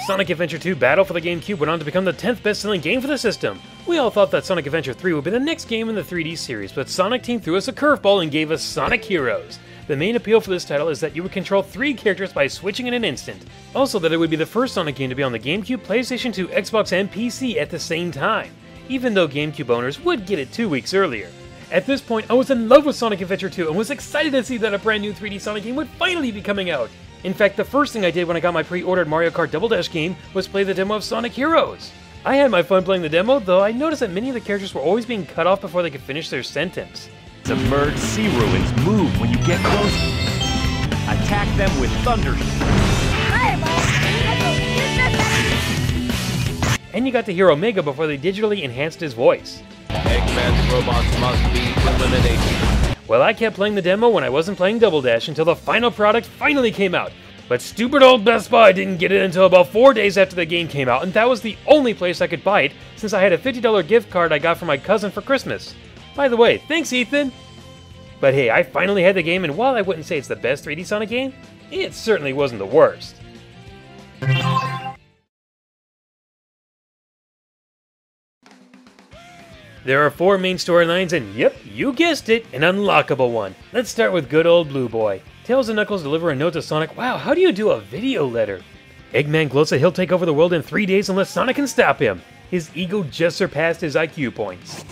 Sonic Adventure 2 Battle for the GameCube went on to become the 10th best-selling game for the system. We all thought that Sonic Adventure 3 would be the next game in the 3D series, but Sonic Team threw us a curveball and gave us Sonic Heroes. The main appeal for this title is that you would control 3 characters by switching in an instant. Also that it would be the first Sonic game to be on the GameCube, PlayStation 2, Xbox, and PC at the same time, even though GameCube owners would get it 2 weeks earlier. At this point, I was in love with Sonic Adventure 2 and was excited to see that a brand new 3D Sonic game would finally be coming out. In fact, the first thing I did when I got my pre-ordered Mario Kart Double Dash game was play the demo of Sonic Heroes. I had my fun playing the demo, though I noticed that many of the characters were always being cut off before they could finish their sentence. Submerged sea ruins move when you get close. Attack them with thunder. And you got to hear Omega before they digitally enhanced his voice. Eggman's robots must be eliminated. Well, I kept playing the demo when I wasn't playing Double Dash until the final product finally came out. But stupid old Best Buy didn't get it until about 4 days after the game came out, and that was the only place I could buy it since I had a $50 gift card I got from my cousin for Christmas. By the way, thanks Ethan! But hey, I finally had the game, and while I wouldn't say it's the best 3D Sonic game, it certainly wasn't the worst. There are 4 main storylines, and yep, you guessed it, an unlockable one. Let's start with good old Blue Boy. Tails and Knuckles deliver a note to Sonic. Wow, how do you do a video letter? Eggman gloats that he'll take over the world in 3 days unless Sonic can stop him. His ego just surpassed his IQ points.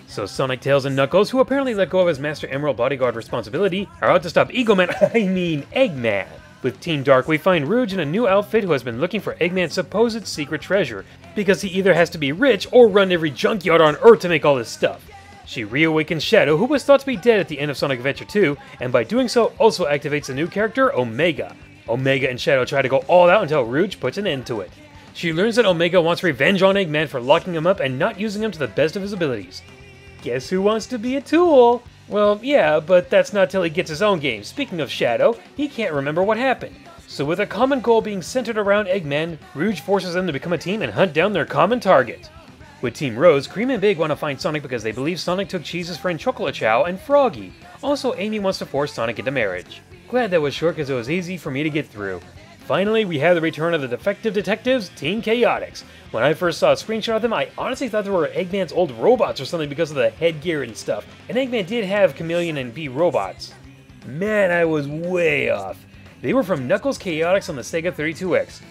So Sonic, Tails, and Knuckles, who apparently let go of his Master Emerald bodyguard responsibility, are out to stop Eggman. With Team Dark, we find Rouge in a new outfit who has been looking for Eggman's supposed secret treasure, because he either has to be rich or run every junkyard on Earth to make all this stuff. She reawakens Shadow, who was thought to be dead at the end of Sonic Adventure 2, and by doing so also activates a new character, Omega. Omega and Shadow try to go all out until Rouge puts an end to it. She learns that Omega wants revenge on Eggman for locking him up and not using him to the best of his abilities. Guess who wants to be a tool? Well, yeah, but that's not till he gets his own game. Speaking of Shadow, he can't remember what happened. So with a common goal being centered around Eggman, Rouge forces them to become a team and hunt down their common target. With Team Rose, Cream and Big want to find Sonic because they believe Sonic took Cheese's friend Chocolate Chow and Froggy. Also, Amy wants to force Sonic into marriage. Glad that was short because it was easy for me to get through. Finally, we have the return of the defective detectives, Team Chaotix. When I first saw a screenshot of them, I honestly thought they were Eggman's old robots or something because of the headgear and stuff. And Eggman did have Chameleon and Bee robots. Man, I was way off. They were from Knuckles Chaotix on the Sega 32X.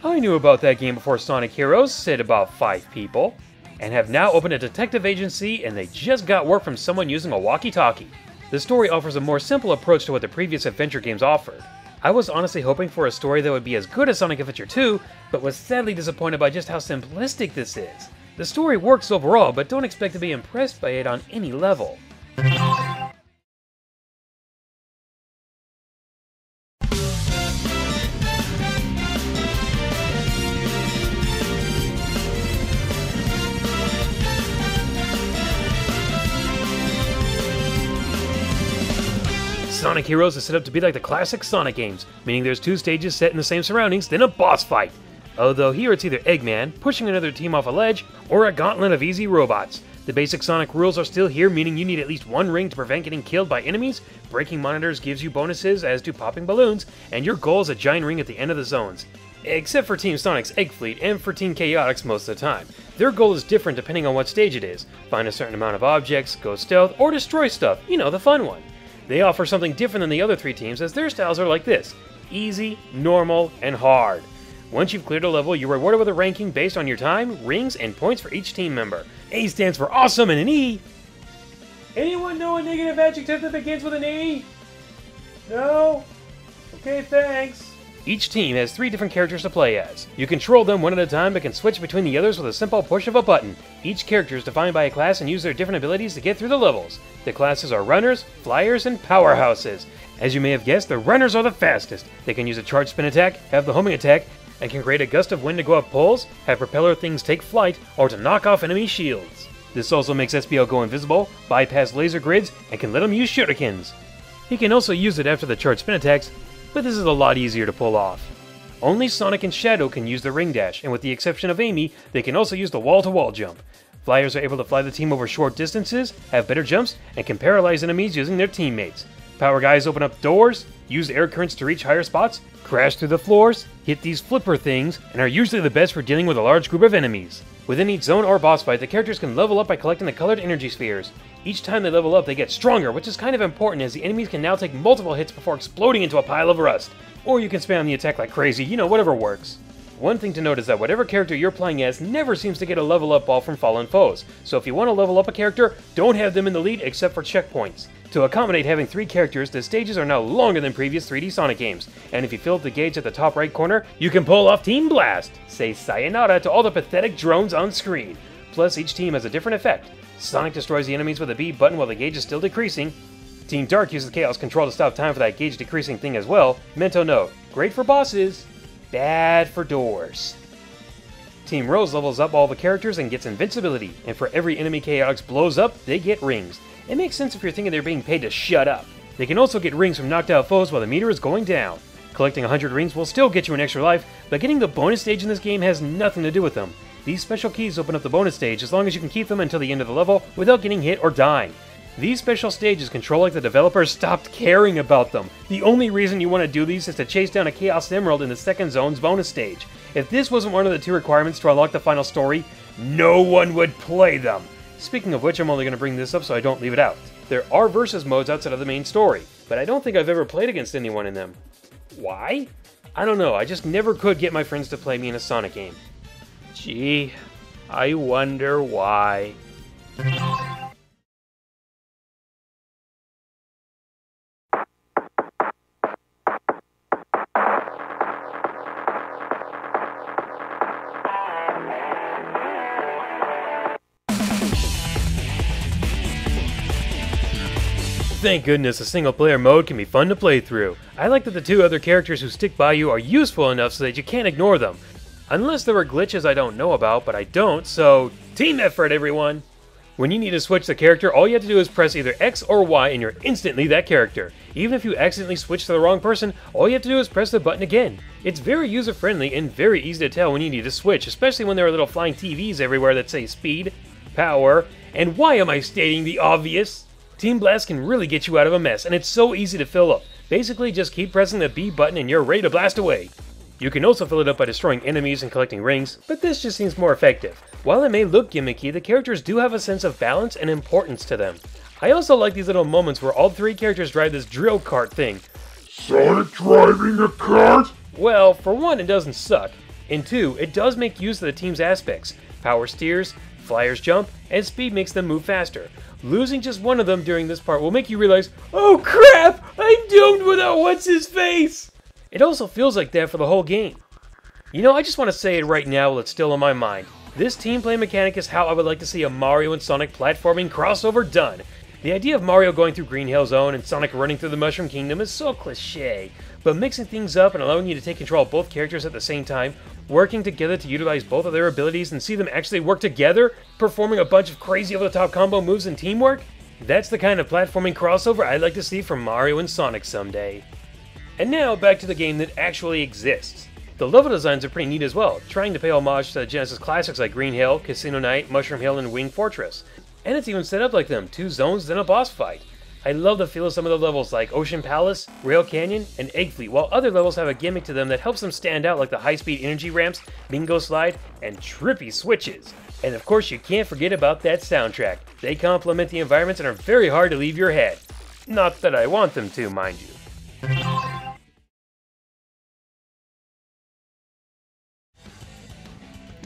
I knew about that game before Sonic Heroes, said about 5 people. And have now opened a detective agency, and they just got work from someone using a walkie-talkie. The story offers a more simple approach to what the previous adventure games offered. I was honestly hoping for a story that would be as good as Sonic Adventure 2, but was sadly disappointed by just how simplistic this is. The story works overall, but don't expect to be impressed by it on any level. Sonic Heroes is set up to be like the classic Sonic games, meaning there's 2 stages set in the same surroundings, then a boss fight. Although here it's either Eggman pushing another team off a ledge, or a gauntlet of easy robots. The basic Sonic rules are still here, meaning you need at least 1 ring to prevent getting killed by enemies, breaking monitors gives you bonuses as do popping balloons, and your goal is a giant ring at the end of the zones. Except for Team Sonic's Egg Fleet and for Team Chaotix most of the time. Their goal is different depending on what stage it is. Find a certain amount of objects, go stealth, or destroy stuff, you know, the fun one. They offer something different than the other 3 teams as their styles are like this: easy, normal, and hard. Once you've cleared a level, you're rewarded with a ranking based on your time, rings, and points for each team member. A stands for awesome and an E. Anyone know a negative adjective that begins with an E? No? Okay, thanks. Each team has 3 different characters to play as. You control them one at a time but can switch between the others with a simple push of a button. Each character is defined by a class and use their different abilities to get through the levels. The classes are runners, flyers, and powerhouses. As you may have guessed, the runners are the fastest. They can use a charge spin attack, have the homing attack, and can create a gust of wind to go up poles, have propeller things take flight, or to knock off enemy shields. This also makes SPL go invisible, bypass laser grids, and can let him use shurikens. He can also use it after the charge spin attacks, but this is a lot easier to pull off. Only Sonic and Shadow can use the ring dash, and with the exception of Amy, they can also use the wall-to-wall jump. Flyers are able to fly the team over short distances, have better jumps, and can paralyze enemies using their teammates. Power guys open up doors, use air currents to reach higher spots, crash through the floors, hit these flipper things, and are usually the best for dealing with a large group of enemies. Within each zone or boss fight, the characters can level up by collecting the colored energy spheres. Each time they level up, they get stronger, which is kind of important as the enemies can now take multiple hits before exploding into a pile of rust. Or you can spam the attack like crazy, you know, whatever works. One thing to note is that whatever character you're playing as never seems to get a level up ball from fallen foes, so if you want to level up a character, don't have them in the lead except for checkpoints. To accommodate having 3 characters, the stages are now longer than previous 3D Sonic games, and if you fill up the gauge at the top right corner, you can pull off Team Blast! Say sayonara to all the pathetic drones on screen. Plus, each team has a different effect. Sonic destroys the enemies with a B button while the gauge is still decreasing. Team Dark uses Chaos Control to stop time for that gauge decreasing thing as well. Mental note, great for bosses, bad for doors. Team Rose levels up all the characters and gets invincibility, and for every enemy Chaotix blows up, they get rings. It makes sense if you're thinking they're being paid to shut up. They can also get rings from knocked out foes while the meter is going down. Collecting 100 rings will still get you an extra life, but getting the bonus stage in this game has nothing to do with them. These special keys open up the bonus stage as long as you can keep them until the end of the level without getting hit or dying. These special stages control like the developers stopped caring about them. The only reason you want to do these is to chase down a Chaos Emerald in the second zone's bonus stage. If this wasn't one of the 2 requirements to unlock the final story, no one would play them. Speaking of which, I'm only going to bring this up so I don't leave it out. There are versus modes outside of the main story, but I don't think I've ever played against anyone in them. Why? I don't know, I just never could get my friends to play me in a Sonic game. Gee, I wonder why. Thank goodness a single-player mode can be fun to play through. I like that the 2 other characters who stick by you are useful enough so that you can't ignore them. Unless there are glitches I don't know about, but I don't, so team effort everyone! When you need to switch the character, all you have to do is press either X or Y and you're instantly that character. Even if you accidentally switch to the wrong person, all you have to do is press the button again. It's very user-friendly and very easy to tell when you need to switch, especially when there are little flying TVs everywhere that say speed, power, and why am I stating the obvious? Team Blast can really get you out of a mess, and it's so easy to fill up. Basically, just keep pressing the B button and you're ready to blast away. You can also fill it up by destroying enemies and collecting rings, but this just seems more effective. While it may look gimmicky, the characters do have a sense of balance and importance to them. I also like these little moments where all 3 characters drive this drill cart thing. Sonic driving a cart? Well, for one, it doesn't suck, and 2, it does make use of the team's aspects. Power steers, flyers jump, and speed makes them move faster. Losing just one of them during this part will make you realize, oh crap, I'm doomed without what's-his-face! It also feels like that for the whole game. You know, I just want to say it right now while it's still on my mind. This team play mechanic is how I would like to see a Mario and Sonic platforming crossover done. The idea of Mario going through Green Hill Zone and Sonic running through the Mushroom Kingdom is so cliché, but mixing things up and allowing you to take control of both characters at the same time, working together to utilize both of their abilities and see them actually work together, performing a bunch of crazy over-the-top combo moves and teamwork, that's the kind of platforming crossover I'd like to see from Mario and Sonic someday. And now, back to the game that actually exists. The level designs are pretty neat as well, trying to pay homage to Genesis classics like Green Hill, Casino Night, Mushroom Hill, and Wing Fortress. And it's even set up like them, 2 zones, then a boss fight. I love the feel of some of the levels like Ocean Palace, Rail Canyon, and Egg Fleet, while other levels have a gimmick to them that helps them stand out like the high-speed energy ramps, bingo slide, and trippy switches. And of course you can't forget about that soundtrack. They complement the environments and are very hard to leave your head. Not that I want them to, mind you.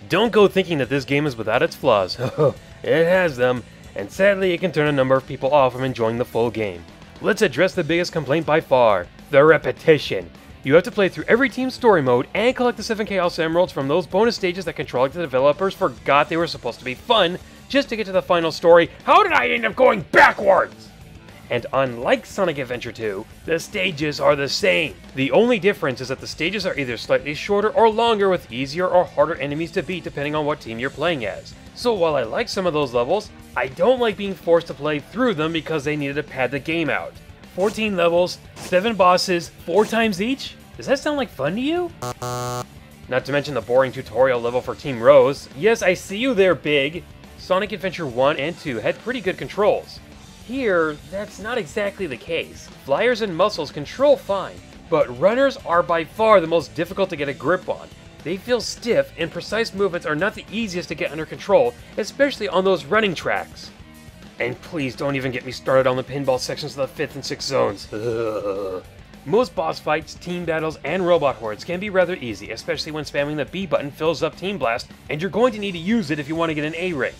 Don't go thinking that this game is without its flaws. It has them, and sadly it can turn a number of people off from enjoying the full game. Let's address the biggest complaint by far, the repetition. You have to play through every team's story mode and collect the 7 Chaos Emeralds from those bonus stages that control like the developers forgot they were supposed to be fun just to get to the final story. How did I end up going backwards? And unlike Sonic Adventure 2, the stages are the same. The only difference is that the stages are either slightly shorter or longer with easier or harder enemies to beat depending on what team you're playing as. So while I like some of those levels, I don't like being forced to play through them because they needed to pad the game out. 14 levels, 7 bosses, 4 times each? Does that sound like fun to you? Not to mention the boring tutorial level for Team Rose. Yes, I see you there, Big. Sonic Adventure 1 and 2 had pretty good controls. Here, that's not exactly the case. Flyers and muscles control fine, but runners are by far the most difficult to get a grip on. They feel stiff, and precise movements are not the easiest to get under control, especially on those running tracks. And please don't even get me started on the pinball sections of the 5th and 6th zones. Ugh. Most boss fights, team battles, and robot hordes can be rather easy, especially when spamming the B button fills up Team Blast, and you're going to need to use it if you want to get an A rank.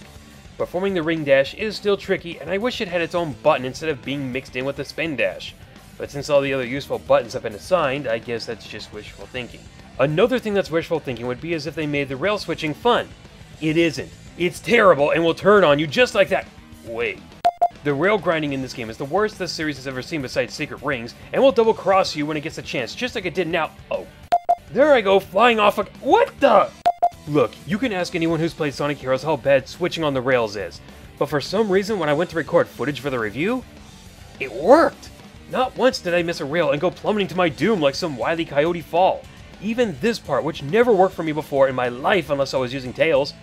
Performing the ring dash is still tricky, and I wish it had its own button instead of being mixed in with the spin dash. But since all the other useful buttons have been assigned, I guess that's just wishful thinking. Another thing that's wishful thinking would be as if they made the rail switching fun. It isn't. It's terrible and will turn on you just like that. Wait. The rail grinding in this game is the worst this series has ever seen besides Secret Rings, and will double cross you when it gets a chance, just like it did now. Oh. There I go, flying off a— What the— Look, you can ask anyone who's played Sonic Heroes how bad switching on the rails is, but for some reason when I went to record footage for the review, it worked! Not once did I miss a rail and go plummeting to my doom like some Wile E. Coyote fall. Even this part, which never worked for me before in my life unless I was using Tails,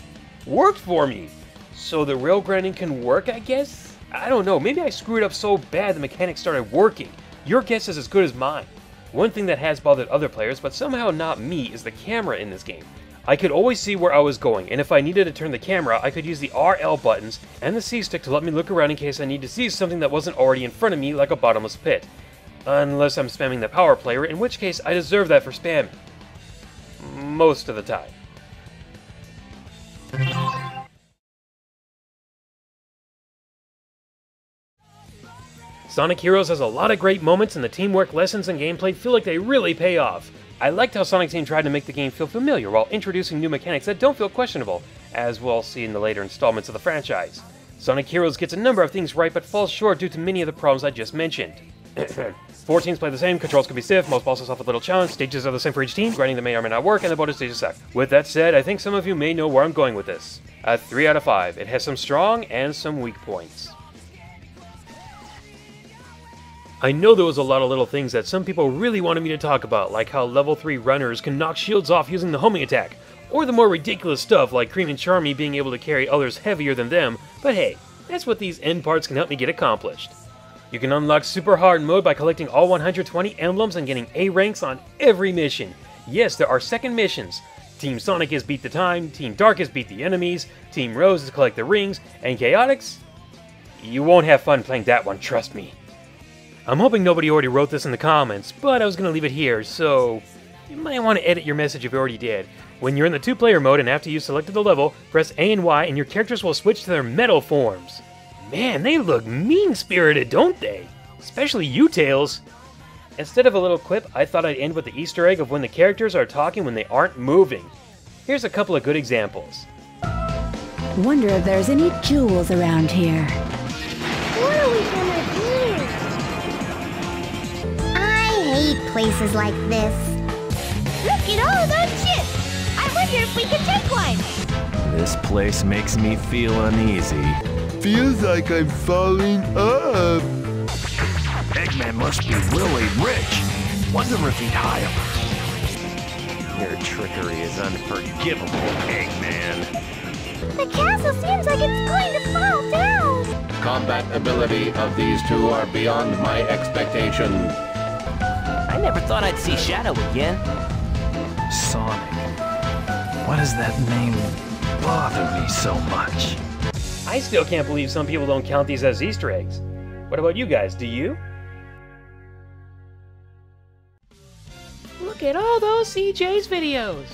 worked for me! So the rail grinding can work, I guess? I don't know, maybe I screwed up so bad the mechanics started working. Your guess is as good as mine. One thing that has bothered other players, but somehow not me, is the camera in this game. I could always see where I was going, and if I needed to turn the camera, I could use the RL buttons and the C stick to let me look around in case I need to see something that wasn't already in front of me like a bottomless pit. Unless I'm spamming the power player, in which case I deserve that for spamming. Most of the time. Sonic Heroes has a lot of great moments, and the teamwork lessons and gameplay feel like they really pay off. I liked how Sonic Team tried to make the game feel familiar while introducing new mechanics that don't feel questionable, as we'll see in the later installments of the franchise. Sonic Heroes gets a number of things right but falls short due to many of the problems I just mentioned. 4 teams play the same, controls can be stiff, most bosses offer little challenge, stages are the same for each team, grinding that may or may not work, and the bonus stages suck. With that said, I think some of you may know where I'm going with this. A 3 out of 5. It has some strong and some weak points. I know there was a lot of little things that some people really wanted me to talk about, like how level 3 runners can knock shields off using the homing attack, or the more ridiculous stuff like Cream and Charmy being able to carry others heavier than them, but hey, that's what these end parts can help me get accomplished. You can unlock Super Hard mode by collecting all 120 emblems and getting A ranks on every mission. Yes, there are second missions. Team Sonic is beat the time, Team Dark is beat the enemies, Team Rose is collect the rings, and Chaotix? You won't have fun playing that one, trust me. I'm hoping nobody already wrote this in the comments, but I was going to leave it here, so you might want to edit your message if you already did. When you're in the 2-player mode and after you've selected the level, press A and Y and your characters will switch to their metal forms. Man, they look mean-spirited, don't they? Especially you, Tails. Instead of a little clip, I thought I'd end with the Easter egg of when the characters are talking when they aren't moving. Here's a couple of good examples. Wonder if there's any jewels around here. What are we gonna do? I hate places like this. Look at all those chips! I wonder if we can take one! This place makes me feel uneasy. Feels like I'm falling up. Eggman must be really rich. Wonder if he'd hire her. Your trickery is unforgivable, Eggman. The castle seems like it's going to fall down! Combat ability of these two are beyond my expectation. I never thought I'd see Shadow again. Sonic. Why does that name bother me so much? I still can't believe some people don't count these as Easter eggs. What about you guys, do you? Look at all those CJ's videos!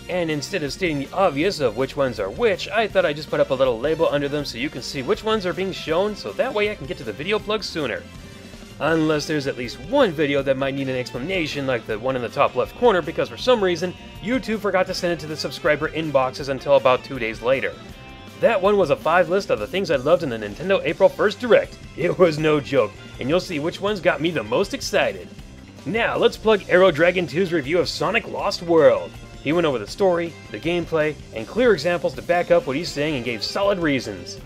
And instead of stating the obvious of which ones are which, I thought I'd just put up a little label under them so you can see which ones are being shown, so that way I can get to the video plug sooner. Unless there's at least one video that might need an explanation, like the one in the top left corner, because for some reason, YouTube forgot to send it to the subscriber inboxes until about 2 days later. That one was a 5 list of the things I loved in the Nintendo April 1st Direct. It was no joke, and you'll see which ones got me the most excited. Now, let's plug Aero Dragon 2's review of Sonic Lost World. He went over the story, the gameplay, and clear examples to back up what he's saying and gave solid reasons.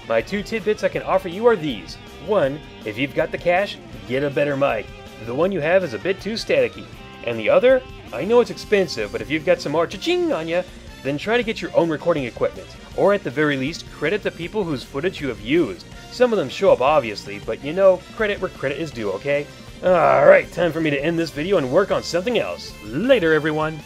My 2 tidbits I can offer you are these. 1, if you've got the cash, get a better mic. The one you have is a bit too staticky. And the other, I know it's expensive, but if you've got some more cha-ching on ya, then try to get your own recording equipment, or at the very least, credit the people whose footage you have used. Some of them show up obviously, but you know, credit where credit is due, okay? Alright, time for me to end this video and work on something else. Later, everyone!